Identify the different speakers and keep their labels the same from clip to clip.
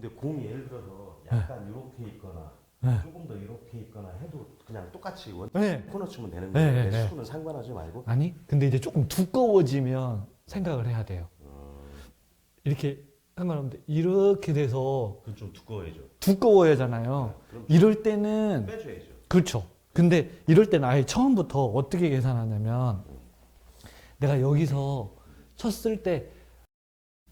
Speaker 1: 근데 공이 예를 들어서 약간 이렇게 있거나
Speaker 2: 네.
Speaker 1: 조금 더 이렇게 있거나 해도 그냥 똑같이
Speaker 2: 네.
Speaker 1: 코너 치면 되는
Speaker 2: 네,
Speaker 1: 거예요.
Speaker 2: 네, 네.
Speaker 1: 수는 상관하지 말고.
Speaker 2: 아니, 근데 이제 조금 두꺼워지면 생각을 해야 돼요. 이렇게 상관없는데 이렇게 돼서
Speaker 1: 그건 좀 두꺼워야죠.
Speaker 2: 두꺼워야잖아요.
Speaker 1: 그럼
Speaker 2: 이럴 때는
Speaker 1: 빼줘야죠.
Speaker 2: 그렇죠. 근데 이럴 때는 아예 처음부터 어떻게 계산하냐면 내가 여기서 쳤을 때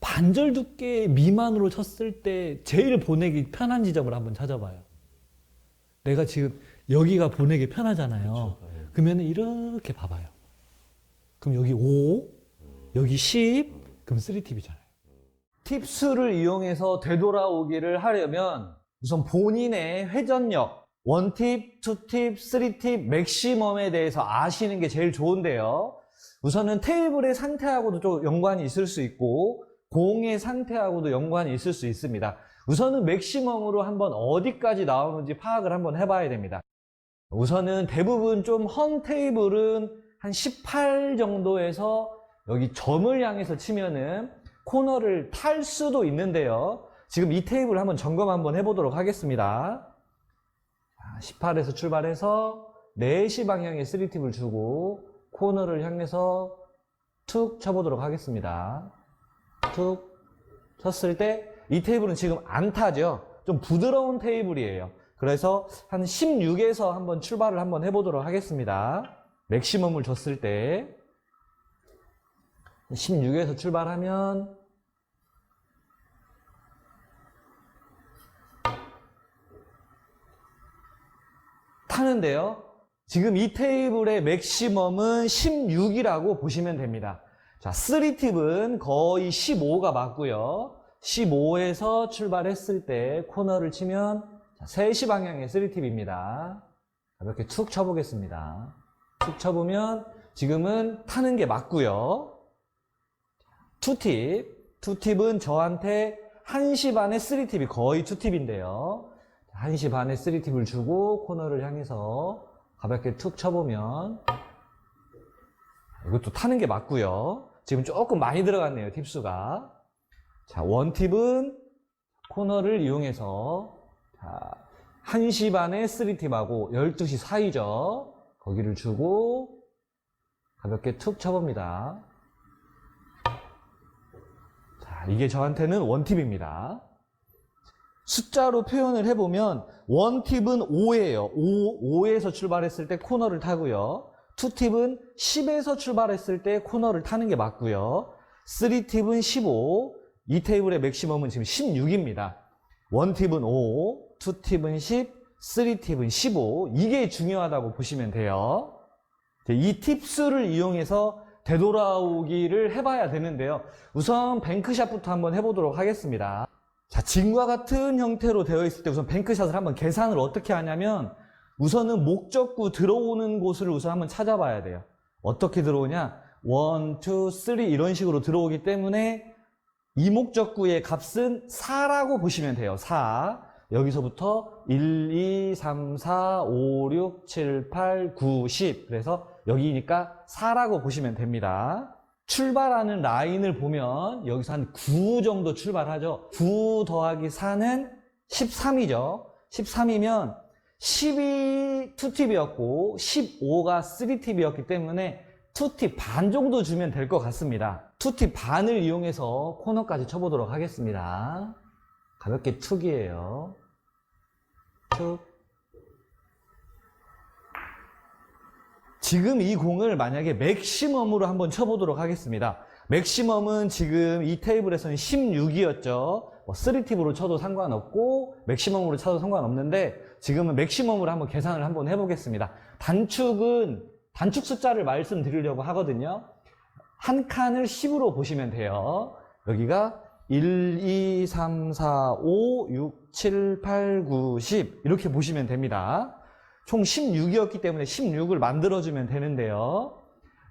Speaker 2: 반절 두께 미만으로 쳤을 때 제일 보내기 편한 지점을 한번 찾아봐요. 내가 지금 여기가 보내기 편하잖아요.
Speaker 1: 그렇죠. 네.
Speaker 2: 그러면 이렇게 봐봐요. 그럼 여기 5, 여기 10, 그럼 3팁이잖아요. 팁수를 이용해서 되돌아오기를 하려면 우선 본인의 회전력, 1팁, 2팁, 3팁, 맥시멈에 대해서 아시는 게 제일 좋은데요. 우선은 테이블의 상태하고도 좀 연관이 있을 수 있고 공의 상태하고도 연관이 있을 수 있습니다. 우선은 맥시멈으로 한번 어디까지 나오는지 파악을 한번 해봐야 됩니다. 우선은 대부분 좀 헌 테이블은 한 18 정도에서 여기 점을 향해서 치면은 코너를 탈 수도 있는데요. 지금 이 테이블 한번 점검 한번 해보도록 하겠습니다. 18에서 출발해서 4시 방향에 3팁을 주고 코너를 향해서 툭 쳐보도록 하겠습니다. 툭 쳤을 때 이 테이블은 지금 안 타죠. 좀 부드러운 테이블이에요. 그래서 한 16에서 한번 출발을 한번 해보도록 하겠습니다. 맥시멈을 줬을 때 16에서 출발하면 타는데요. 지금 이 테이블의 맥시멈은 16이라고 보시면 됩니다. 자, 3팁은 거의 15가 맞고요. 15에서 출발했을 때 코너를 치면 3시 방향의 3팁입니다. 이렇게 툭 쳐보겠습니다. 툭 쳐보면 지금은 타는 게 맞고요. 2팁. 2팁은 저한테 1시 반에 3팁이 거의 2팁인데요. 1시 반에 3팁을 주고 코너를 향해서 가볍게 툭 쳐보면 이것도 타는 게 맞고요. 지금 조금 많이 들어갔네요, 팁수가. 자, 1팁은 코너를 이용해서 1시 반에 3팁하고 12시 사이죠. 거기를 주고 가볍게 툭 쳐봅니다. 자, 이게 저한테는 1팁입니다. 숫자로 표현을 해보면 1팁은 5예요. 5에서 출발했을 때 코너를 타고요. 2팁은 10에서 출발했을 때 코너를 타는 게 맞고요. 3팁은 15, 이 테이블의 맥시멈은 지금 16입니다. 1팁은 5, 2팁은 10, 3팁은 15. 이게 중요하다고 보시면 돼요. 이 팁수를 이용해서 되돌아오기를 해봐야 되는데요. 우선 뱅크샷부터 한번 해보도록 하겠습니다. 자, 지금과 같은 형태로 되어 있을 때 우선 뱅크샷을 한번 계산을 어떻게 하냐면 우선은 목적구 들어오는 곳을 우선 한번 찾아봐야 돼요. 어떻게 들어오냐? 1, 2, 3 이런 식으로 들어오기 때문에 이 목적구의 값은 4라고 보시면 돼요. 4. 여기서부터 1, 2, 3, 4, 5, 6, 7, 8, 9, 10. 그래서 여기니까 4라고 보시면 됩니다. 출발하는 라인을 보면 여기서 한 9 정도 출발하죠. 9 더하기 4는 13이죠. 13이면 10이 2팁이었고 15가 3팁이었기 때문에 2팁 반 정도 주면 될 것 같습니다. 2팁 반을 이용해서 코너까지 쳐보도록 하겠습니다. 가볍게 툭이에요. 툭. 지금 이 공을 만약에 맥시멈으로 한번 쳐보도록 하겠습니다. 맥시멈은 지금 이 테이블에서는 16이었죠. 3팁으로 쳐도 상관없고 맥시멈으로 쳐도 상관없는데 지금은 맥시멈으로 한번 계산을 한번 해보겠습니다. 단축 숫자를 말씀드리려고 하거든요. 한 칸을 10으로 보시면 돼요. 여기가 1, 2, 3, 4, 5, 6, 7, 8, 9, 10 이렇게 보시면 됩니다. 총 16이었기 때문에 16을 만들어주면 되는데요.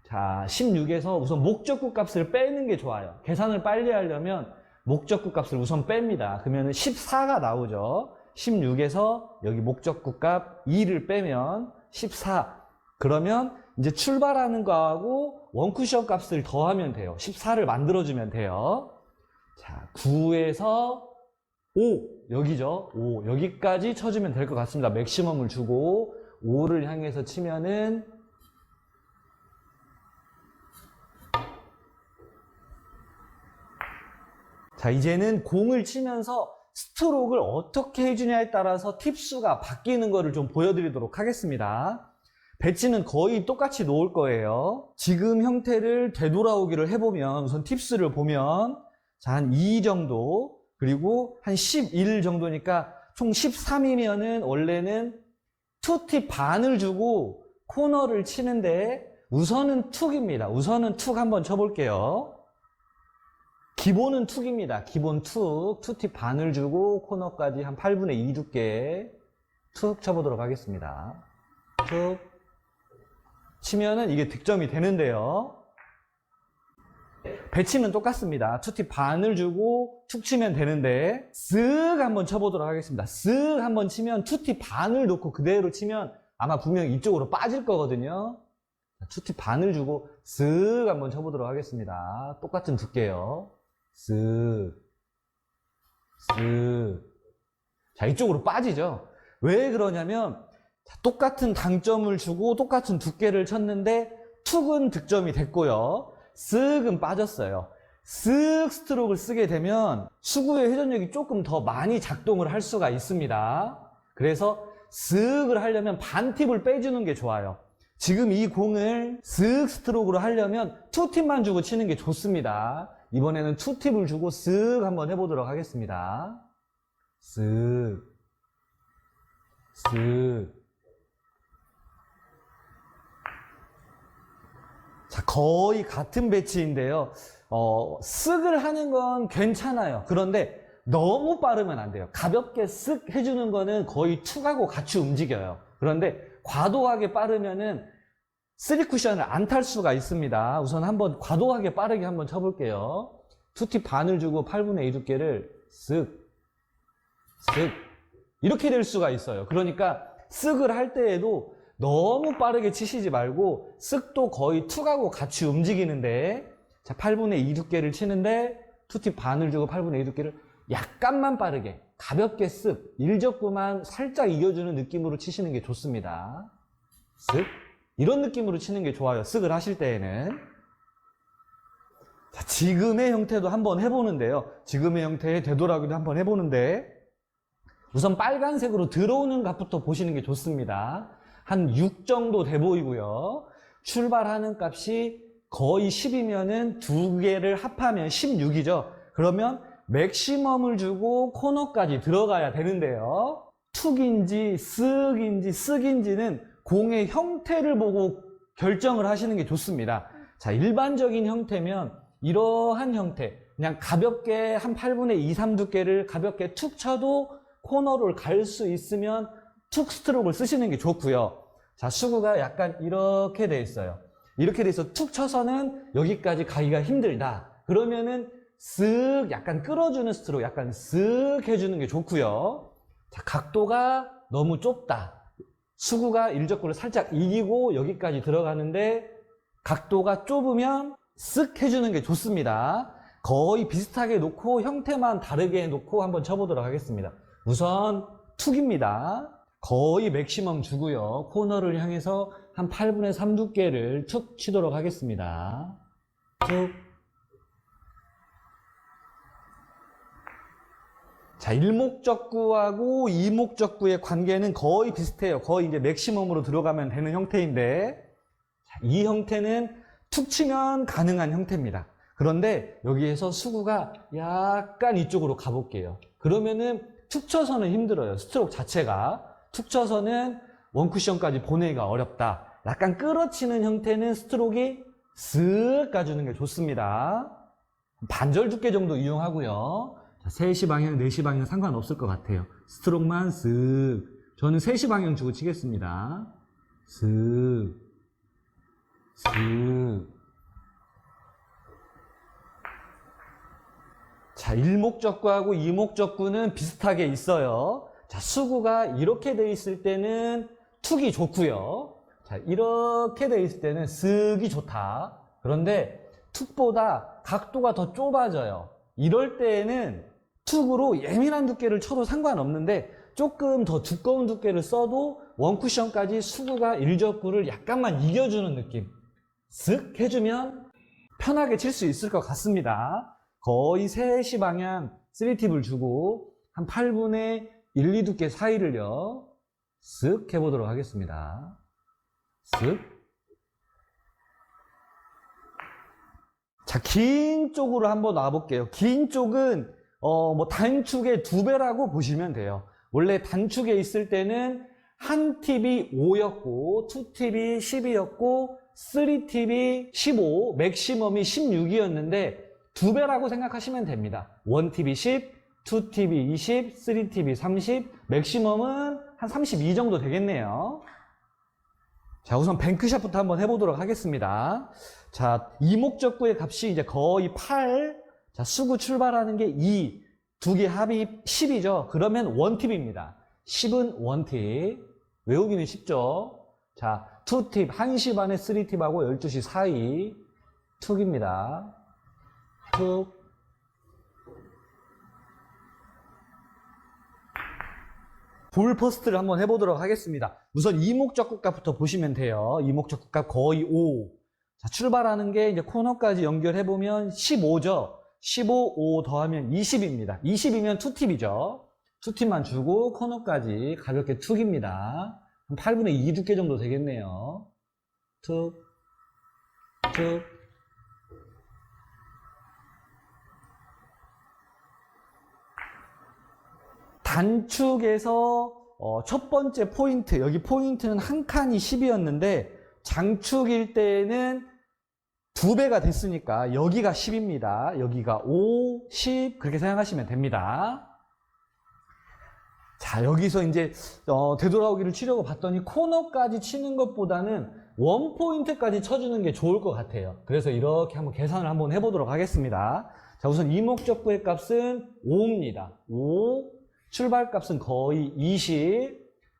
Speaker 2: 자, 16에서 우선 목적구 값을 빼는 게 좋아요. 계산을 빨리 하려면 목적구 값을 우선 뺍니다. 그러면 14가 나오죠. 16에서 여기 목적구 값 2를 빼면 14. 그러면 이제 출발하는 거하고 원쿠션 값을 더하면 돼요. 14를 만들어주면 돼요. 자, 9에서 5 여기죠. 5 여기까지 쳐주면 될 것 같습니다. 맥시멈을 주고 5를 향해서 치면은 자, 이제는 공을 치면서 스트로크를 어떻게 해주냐에 따라서 팁수가 바뀌는 거를 좀 보여드리도록 하겠습니다. 배치는 거의 똑같이 놓을 거예요. 지금 형태를 되돌아오기를 해보면 우선 팁수를 보면 자, 한 2 정도 그리고 한 11 정도니까 총 13이면은 원래는 2팁 반을 주고 코너를 치는데 우선은 툭입니다. 우선은 툭 한번 쳐볼게요. 기본은 툭입니다. 기본 툭. 2팁 반을 주고 코너까지 한 8분의 2 두께 툭 쳐보도록 하겠습니다. 툭 치면은 이게 득점이 되는데요. 배치는 똑같습니다. 2팁 반을 주고 툭 치면 되는데 쓱 한번 쳐보도록 하겠습니다. 쓱 한번 치면 2팁 반을 놓고 그대로 치면 아마 분명히 이쪽으로 빠질 거거든요. 2팁 반을 주고 쓱 한번 쳐보도록 하겠습니다. 똑같은 두께요. 쓱 쓱. 자, 이쪽으로 빠지죠. 왜 그러냐면 똑같은 당점을 주고 똑같은 두께를 쳤는데 툭은 득점이 됐고요. 쓱은 빠졌어요. 쓱 스트로크를 쓰게 되면 수구의 회전력이 조금 더 많이 작동을 할 수가 있습니다. 그래서 쓱을 하려면 반 팁을 빼주는 게 좋아요. 지금 이 공을 쓱 스트로크로 하려면 2팁만 주고 치는 게 좋습니다. 이번에는 2팁을 주고 쓱 한번 해보도록 하겠습니다. 쓱 쓱. 자, 거의 같은 배치인데요. 쓱을 하는 건 괜찮아요. 그런데 너무 빠르면 안 돼요. 가볍게 쓱 해주는 거는 거의 툭하고 같이 움직여요. 그런데 과도하게 빠르면은 3쿠션을 안 탈 수가 있습니다. 우선 한번 과도하게 빠르게 한번 쳐볼게요. 2팁 반을 주고 8분의 2 두께를 쓱, 쓱. 이렇게 될 수가 있어요. 그러니까 쓱을 할 때에도 너무 빠르게 치시지 말고 쓱도 거의 툭하고 같이 움직이는데 자, 8분의 2 두께를 치는데 2팁 반을 주고 8분의 2 두께를 약간만 빠르게 가볍게 쓱 일적구만 살짝 이겨주는 느낌으로 치시는 게 좋습니다. 쓱 이런 느낌으로 치는 게 좋아요. 쓱을 하실 때에는. 자, 지금의 형태도 한번 해보는데요. 지금의 형태에 되돌아오기도 한번 해보는데 우선 빨간색으로 들어오는 값부터 보시는 게 좋습니다. 한 6 정도 돼 보이고요. 출발하는 값이 거의 10이면은 두 개를 합하면 16이죠. 그러면 맥시멈을 주고 코너까지 들어가야 되는데요. 툭인지 쓱인지 쓱인지는 공의 형태를 보고 결정을 하시는 게 좋습니다. 자, 일반적인 형태면 이러한 형태, 그냥 가볍게 한 8분의 2, 3 두께를 가볍게 툭 쳐도 코너를 갈 수 있으면 툭 스트로크를 쓰시는 게 좋고요. 자, 수구가 약간 이렇게 돼 있어요. 이렇게 돼 있어 툭 쳐서는 여기까지 가기가 힘들다. 그러면은 쓱 약간 끌어주는 스트로크, 약간 쓱 해주는 게 좋고요. 자, 각도가 너무 좁다. 수구가 일적구를 살짝 이기고 여기까지 들어가는데 각도가 좁으면 쓱 해주는 게 좋습니다. 거의 비슷하게 놓고 형태만 다르게 놓고 한번 쳐보도록 하겠습니다. 우선 툭입니다. 거의 맥시멈 주고요. 코너를 향해서 한 8분의 3 두께를 툭 치도록 하겠습니다. 툭. 자, 일목적구하고 이목적구의 관계는 거의 비슷해요. 거의 이제 맥시멈으로 들어가면 되는 형태인데 자, 이 형태는 툭 치면 가능한 형태입니다. 그런데 여기에서 수구가 약간 이쪽으로 가볼게요. 그러면은 툭 쳐서는 힘들어요. 스트로크 자체가. 툭 쳐서는 원쿠션까지 보내기가 어렵다. 약간 끌어치는 형태는 스트로크가 쓱 가주는 게 좋습니다. 반절 두께 정도 이용하고요. 자, 3시 방향, 4시 방향 상관없을 것 같아요. 스트로크만 쓱. 저는 3시 방향 주고 치겠습니다. 쓱. 쓱. 자, 일목적구하고 이목적구는 비슷하게 있어요. 자, 수구가 이렇게 돼 있을 때는 툭이 좋고요. 자, 이렇게 돼 있을 때는 쓱이 좋다. 그런데 툭보다 각도가 더 좁아져요. 이럴 때에는 툭으로 예민한 두께를 쳐도 상관없는데 조금 더 두꺼운 두께를 써도 원쿠션까지 수구가 일적구를 약간만 이겨주는 느낌 쓱 해주면 편하게 칠 수 있을 것 같습니다. 거의 3시 방향 3팁을 주고 한 8분의 1, 2두께 사이를요 쓱 해보도록 하겠습니다. 쓱. 자, 긴 쪽으로 한번 놔볼게요. 긴 쪽은 뭐 단축의 2배라고 보시면 돼요. 원래 단축에 있을 때는 한 팁이 5였고 2팁이 10이었고 3팁이 15, 맥시멈이 16이었는데 2배라고 생각하시면 됩니다. 1팁이 10, 2팁이 20, 3팁이 30, 맥시멈은 한 32 정도 되겠네요. 자, 우선 뱅크샷부터 한번 해보도록 하겠습니다. 자, 이목적구의 값이 이제 거의 8, 자, 수구 출발하는 게 2, 두 개 합이 10이죠. 그러면 1팁입니다. 10은 1팁. 외우기는 쉽죠. 자, 2팁, 1시 반에 3팁하고 12시 사이 툭입니다. 툭. 볼 퍼스트를 한번 해보도록 하겠습니다. 우선 이목적구 값부터 보시면 돼요. 이목적구 값 거의 5. 자, 출발하는 게 이제 코너까지 연결해보면 15죠. 15, 5 더하면 20입니다. 20이면 2팁이죠. 2팁만 주고 코너까지 가볍게 툭입니다. 한 8분의 2 두께 정도 되겠네요. 툭, 툭. 단축에서 첫 번째 포인트, 여기 포인트는 한 칸이 10이었는데 장축일 때는 2배가 됐으니까 여기가 10입니다. 여기가 5, 10 그렇게 생각하시면 됩니다. 자, 여기서 이제 되돌아오기를 치려고 봤더니 코너까지 치는 것보다는 원 포인트까지 쳐주는 게 좋을 것 같아요. 그래서 이렇게 한번 계산을 한번 해보도록 하겠습니다. 자, 우선 이목적구의 값은 5입니다. 5, 출발값은 거의 20,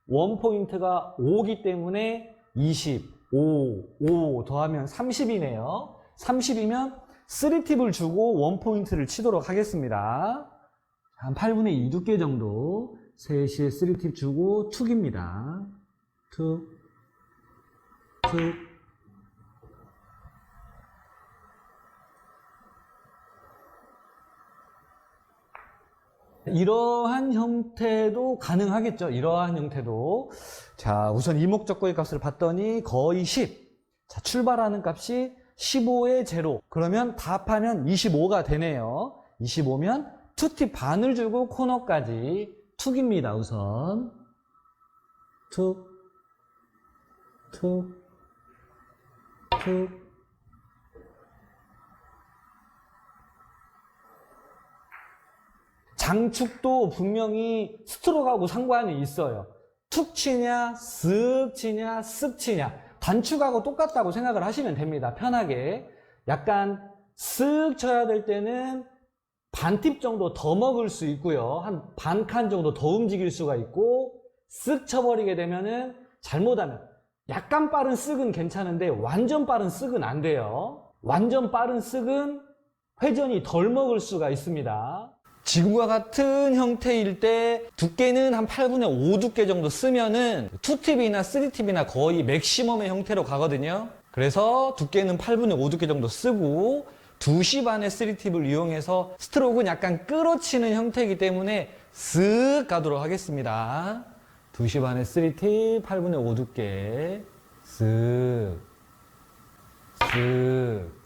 Speaker 2: 원 포인트가 5기 때문에 20, 5 더하면 30이네요. 30이면 3팁을 주고 원 포인트를 치도록 하겠습니다. 한 8분의 2 두께 정도 3시에 3팁 주고 툭입니다. 툭, 툭. 이러한 형태도 가능하겠죠. 이러한 형태도. 자, 우선 이목적구의 값을 봤더니 거의 10. 자, 출발하는 값이 15에 0. 그러면 답하면 25가 되네요. 25면 2팁 반을 주고 코너까지 툭입니다. 우선 툭, 툭, 툭. 장축도 분명히 스트로크하고 상관이 있어요. 툭 치냐, 쓱 치냐, 쓱 치냐. 단축하고 똑같다고 생각을 하시면 됩니다. 편하게. 약간 쓱 쳐야 될 때는 반팁 정도 더 먹을 수 있고요. 한 반 칸 정도 더 움직일 수가 있고, 쓱 쳐버리게 되면은 잘못하면 약간 빠른 쓱은 괜찮은데 완전 빠른 쓱은 안 돼요. 완전 빠른 쓱은 회전이 덜 먹을 수가 있습니다. 지금과 같은 형태일 때 두께는 한 8분의 5 두께 정도 쓰면은 2팁이나 3팁이나 거의 맥시멈의 형태로 가거든요. 그래서 두께는 8분의 5 두께 정도 쓰고 2시 반에 3팁을 이용해서 스트로크는 약간 끌어치는 형태이기 때문에 쓱 가도록 하겠습니다. 2시 반에 3팁 8분의 5 두께 쓱 쓱.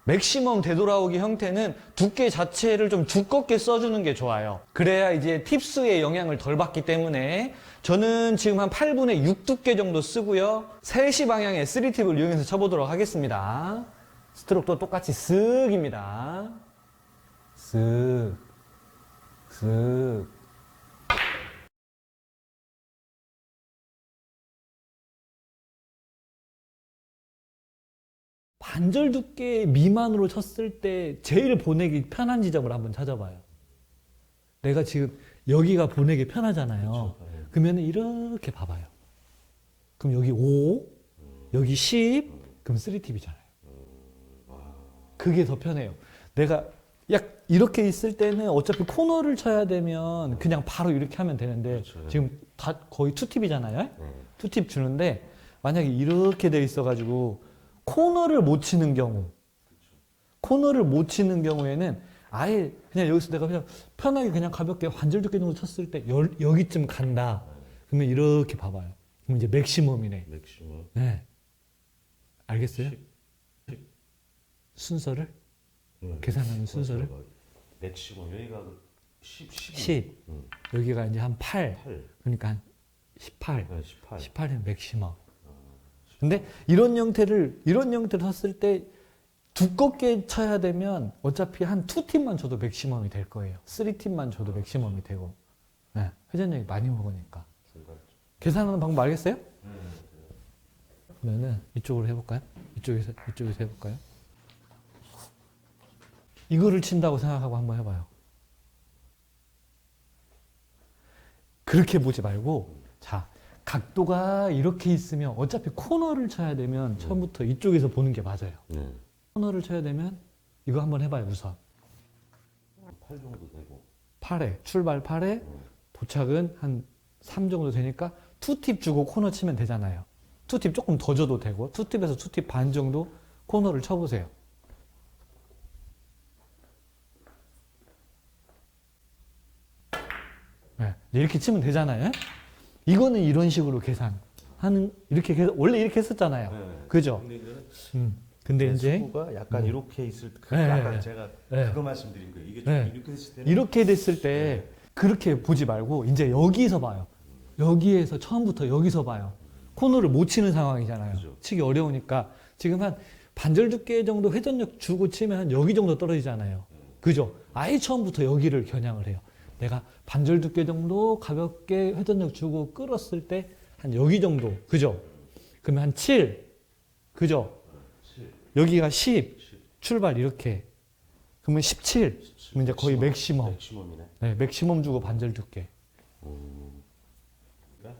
Speaker 2: 맥시멈 되돌아오기 형태는 두께 자체를 좀 두껍게 써주는 게 좋아요. 그래야 이제 팁수의 영향을 덜 받기 때문에 저는 지금 한 8분의 6 두께 정도 쓰고요. 3시 방향의 3팁을 이용해서 쳐보도록 하겠습니다. 스트로크도 똑같이 쓱입니다. 쓱, 쓱. 반절 두께 미만으로 쳤을 때 제일 보내기 편한 지점을 한번 찾아봐요. 내가 지금 여기가 보내기 편하잖아요.
Speaker 1: 그렇죠.
Speaker 2: 그러면 이렇게 봐봐요. 그럼 여기 5, 여기 10, 그럼 3팁이잖아요. 그게 더 편해요. 내가 약 이렇게 있을 때는 어차피 코너를 쳐야 되면 그냥 바로 이렇게 하면 되는데
Speaker 1: 그렇죠.
Speaker 2: 지금 다 거의 2팁이잖아요.
Speaker 1: 네.
Speaker 2: 2팁 주는데 만약에 이렇게 돼 있어가지고 코너를 못 치는 경우, 코너를 못 치는 경우에는 아예 그냥 여기서 내가 그냥 편하게 그냥 가볍게 관절 두께 정도 쳤을 때 여기쯤 간다. 그러면 이렇게 봐봐요. 그럼 이제 맥시멈이네.
Speaker 1: 맥시멈.
Speaker 2: 네. 알겠어요?
Speaker 1: 10.
Speaker 2: 순서를?
Speaker 1: 네.
Speaker 2: 계산하는 순서를?
Speaker 1: 맥시멈 여기가 10.
Speaker 2: 10. 여기가 이제 한 8.
Speaker 1: 8.
Speaker 2: 그러니까 한 18.
Speaker 1: 네, 18.
Speaker 2: 18은 맥시멈. 근데 이런 형태를 쳤을 때 두껍게 쳐야 되면 어차피 한 2팁만 줘도 맥시멈이 될 거예요. 3팁만 줘도 맥시멈이 되고. 네, 회전력이 많이 먹으니까. 계산하는 방법 알겠어요? 그러면은 이쪽으로 해볼까요? 이쪽에서 해볼까요? 이거를 친다고 생각하고 한번 해봐요. 그렇게 보지 말고, 자, 각도가 이렇게 있으면 어차피 코너를 쳐야 되면 처음부터 이쪽에서 보는 게 맞아요.
Speaker 1: 네.
Speaker 2: 코너를 쳐야 되면 이거 한번 해봐요, 우선.
Speaker 1: 8 정도 되고.
Speaker 2: 8에, 출발 8에 도착은 한 3 정도 되니까 2팁 주고 코너 치면 되잖아요. 2팁 조금 더 줘도 되고 2팁에서 2팁 반 정도 코너를 쳐보세요. 네, 이렇게 치면 되잖아요. 이거는 이런 식으로 계산하는, 이렇게 원래 이렇게 했었잖아요.
Speaker 1: 네.
Speaker 2: 그죠?
Speaker 1: 근데 이제는
Speaker 2: 근데 이제
Speaker 1: 수구가 약간 이렇게 있을 때
Speaker 2: 네,
Speaker 1: 약간
Speaker 2: 네.
Speaker 1: 제가
Speaker 2: 네.
Speaker 1: 그거 말씀드린 거예요. 이게 좀
Speaker 2: 네.
Speaker 1: 이렇게 됐을 때는
Speaker 2: 이렇게 됐을 때 그렇게 보지 말고 이제 여기서 봐요. 여기에서 처음부터 여기서 봐요. 코너를 못 치는 상황이잖아요.
Speaker 1: 그죠.
Speaker 2: 치기 어려우니까 지금 한 반절 두께 정도 회전력 주고 치면 한 여기 정도 떨어지잖아요. 그죠? 아예 처음부터 여기를 겨냥을 해요. 내가 반절 두께 정도 가볍게 회전력 주고 끌었을 때 한 여기 정도. 그죠? 그러면 한 7. 그죠?
Speaker 1: 7.
Speaker 2: 여기가 10. 출발 이렇게. 그러면 17. 그럼 이제 거의 맥시멈.
Speaker 1: 맥시멈이네.
Speaker 2: 네, 맥시멈 주고 반절 두께.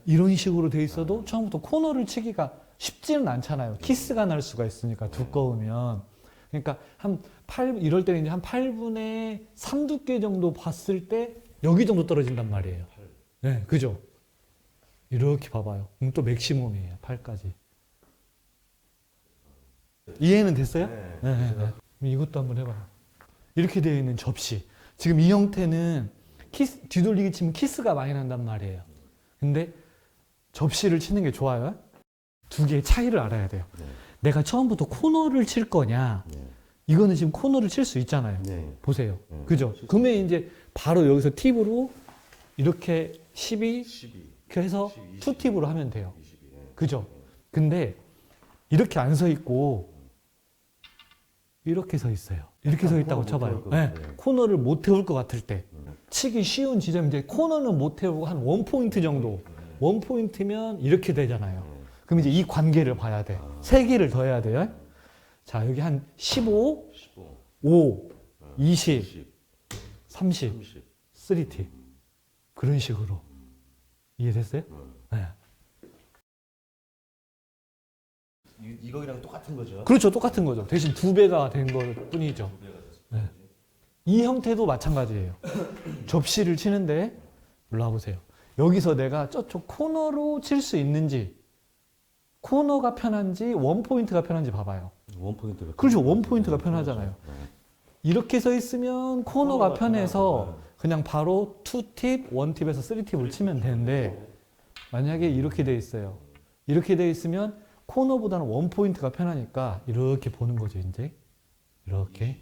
Speaker 2: 이런 식으로 돼 있어도 처음부터 코너를 치기가 쉽지는 않잖아요. 키스가 날 수가 있으니까 두꺼우면. 그러니까 이럴 때는 이제 한 8분의 3 두께 정도 봤을 때 여기 정도 떨어진단 말이에요. 네, 그죠? 이렇게 봐봐요. 그럼 또 맥시멈이에요. 8까지. 이해는 됐어요?
Speaker 1: 네.
Speaker 2: 네. 그럼 이것도 한번 해봐요. 이렇게 되어 있는 접시. 지금 이 형태는 뒤돌리기 치면 키스가 많이 난단 말이에요. 근데 접시를 치는 게 좋아요. 두 개의 차이를 알아야 돼요.
Speaker 1: 네.
Speaker 2: 내가 처음부터 코너를 칠 거냐.
Speaker 1: 네.
Speaker 2: 이거는 지금 코너를 칠 수 있잖아요.
Speaker 1: 네.
Speaker 2: 보세요. 그죠? 그러면 이제 바로 여기서 팁으로 이렇게 12 해서 2팁으로 하면 돼요.
Speaker 1: 22.
Speaker 2: 그죠? 근데 이렇게 안 서 있고 이렇게 서 있어요. 이렇게 서 있다고 쳐봐요. 네. 코너를 못 태울 것 같을 때 치기 쉬운 지점, 이제 코너는 못 태우고 한 1포인트 정도. 1포인트면 이렇게 되잖아요. 그럼 이제 이 관계를 봐야 돼. 세 개를 더해야 돼요. 자, 여기 한 15, 5, 20, 30, 3팁. 그런 식으로. 이해됐어요? 네.
Speaker 1: 이거랑 똑같은 거죠?
Speaker 2: 그렇죠. 똑같은 거죠. 대신 2배가 된 것 뿐이죠. 네. 이 형태도 마찬가지예요. 접시를 치는데 올라와 보세요. 여기서 내가 저쪽 코너로 칠 수 있는지, 코너가 편한지 원포인트가 편한지 봐봐요.
Speaker 1: 원포인트가
Speaker 2: 그렇죠. 원포인트가 편하잖아요.
Speaker 1: 네.
Speaker 2: 이렇게 서 있으면 코너가
Speaker 1: 코너가
Speaker 2: 편해서
Speaker 1: 편하고,
Speaker 2: 그냥 바로 2팁, 1팁에서 3팁을 치면 되는데 만약에 이렇게 돼 있어요. 이렇게 돼 있으면 코너보다는 원포인트가 편하니까 이렇게 보는 거죠, 이제. 이렇게.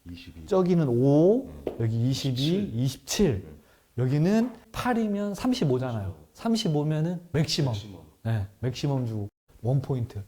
Speaker 1: 22.
Speaker 2: 저기는 5, 여기 22, 27. 여기는 8이면 35잖아요. 35면은 맥시멈. 네, 맥시멈 주고 원포인트.